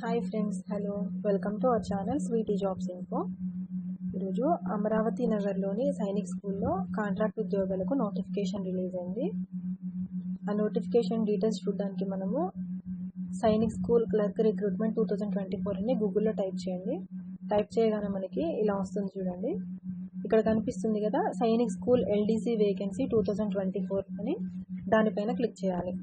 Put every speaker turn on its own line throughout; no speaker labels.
Hi friends, hello, welcome to our channel sweety jobs info. ఈరోజు అమరావతి నగర్లోని సైనిక్ స్కూల్లో contract ఉద్యోగాలకు నోటిఫికేషన్ రిలీజ్ అయింది. ఆ నోటిఫికేషన్ డీటెయిల్స్ చూడడానికి మనము సైనిక్ స్కూల్ క్లర్క్ రిక్రూట్మెంట్ 2024 అని గూగుల్లో టైప్ చేయండి. టైప్ చేయగానే మనకి ఇలా వస్తుంది చూడండి. ఇక్కడ కనిపిస్తుంది కదా, సైనిక్ స్కూల్ ఎల్డీసీ వేకెన్సీ 2024 అని. దానిపైన క్లిక్ చేయాలి.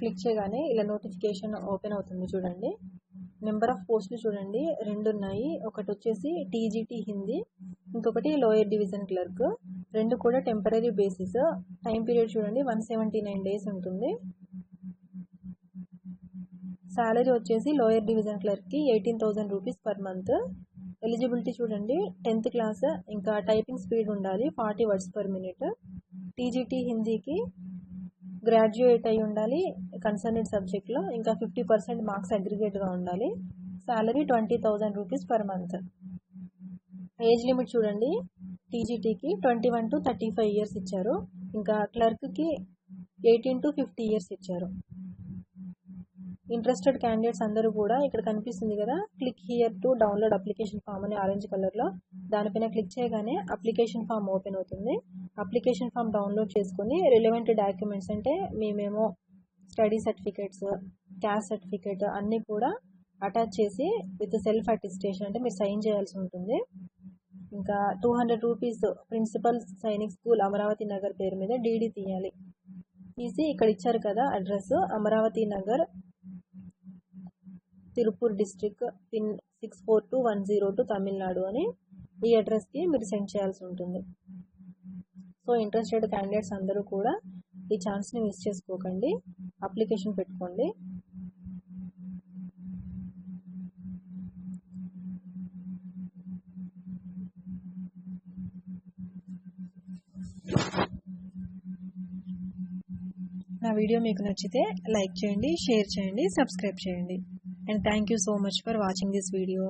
క్లిక్ చేయగానే ఇలా నోటిఫికేషన్ ఓపెన్ అవుతుంది చూడండి. నెంబర్ ఆఫ్ పోస్టులు చూడండి, 2 ఉన్నాయి. ఒకటి వచ్చేసి టీజీటీ హిందీ, ఇంకొకటి లోయర్ డివిజన్ క్లర్క్. 2 కూడా టెంపరీ బేసిస్. టైం పీరియడ్ చూడండి, 179 days ఉంటుంది. శాలరీ వచ్చేసి లోయర్ డివిజన్ క్లర్క్కి 18,000 రూపీస్ పర్ మంత్. ఎలిజిబిలిటీ చూడండి, 10th క్లాస్, ఇంకా టైపింగ్ స్పీడ్ ఉండాలి 40 words per minute. టీజీటీ హిందీకి గ్రాడ్యుయేట్ అయి ఉండాలి కన్సర్నెడ్ సబ్జెక్ట్లో, ఇంకా 50% మార్క్స్ అగ్రిగేట్గా ఉండాలి. Salary 20,000 rupees per month. Age limit చూడండి, టీజీటీకి 21 to 35 years ఇచ్చారు, ఇంకా క్లర్క్కి 18 to 50 years ఇచ్చారు. ఇంట్రెస్టెడ్ క్యాండిడేట్స్ అందరూ కూడా ఇక్కడ కనిపిస్తుంది కదా, click here to download application form అని ఆరెంజ్ కలర్లో. దానిపైన క్లిక్ చేయగానే అప్లికేషన్ ఫామ్ ఓపెన్ అవుతుంది. అప్లికేషన్ ఫామ్ డౌన్లోడ్ చేసుకొని రిలవెంట్ డాక్యుమెంట్స్ అంటే మేమేమో స్టడీ సర్టిఫికేట్స్, క్యాస్ట్ సర్టిఫికేట్ అన్నీ కూడా అటాచ్ చేసి విత్ సెల్ఫ్ అటెస్టేషన్ అంటే మీరు సైన్ చేయాల్సి ఉంటుంది. ఇంకా 200 rupees principal Sainik school Amaravati Nagar పేరు మీద డీడీ తీయాలి. తీసి ఇక్కడ ఇచ్చారు కదా address, Amaravati Nagar, Tirupur district, pin 642102 Tamil Nadu అని ఈ అడ్రస్కి మీరు సెండ్ చేయాల్సి ఉంటుంది. సో ఇంట్రెస్టెడ్ క్యాండిడేట్స్ అందరూ కూడా ఈ ఛాన్స్ని మిస్ చేసుకోకండి, అప్లికేషన్ పెట్టుకోండి. నా వీడియో మీకు నచ్చితే లైక్ చేయండి, షేర్ చేయండి, సబ్స్క్రైబ్ చేయండి. And thank you so much for watching this video.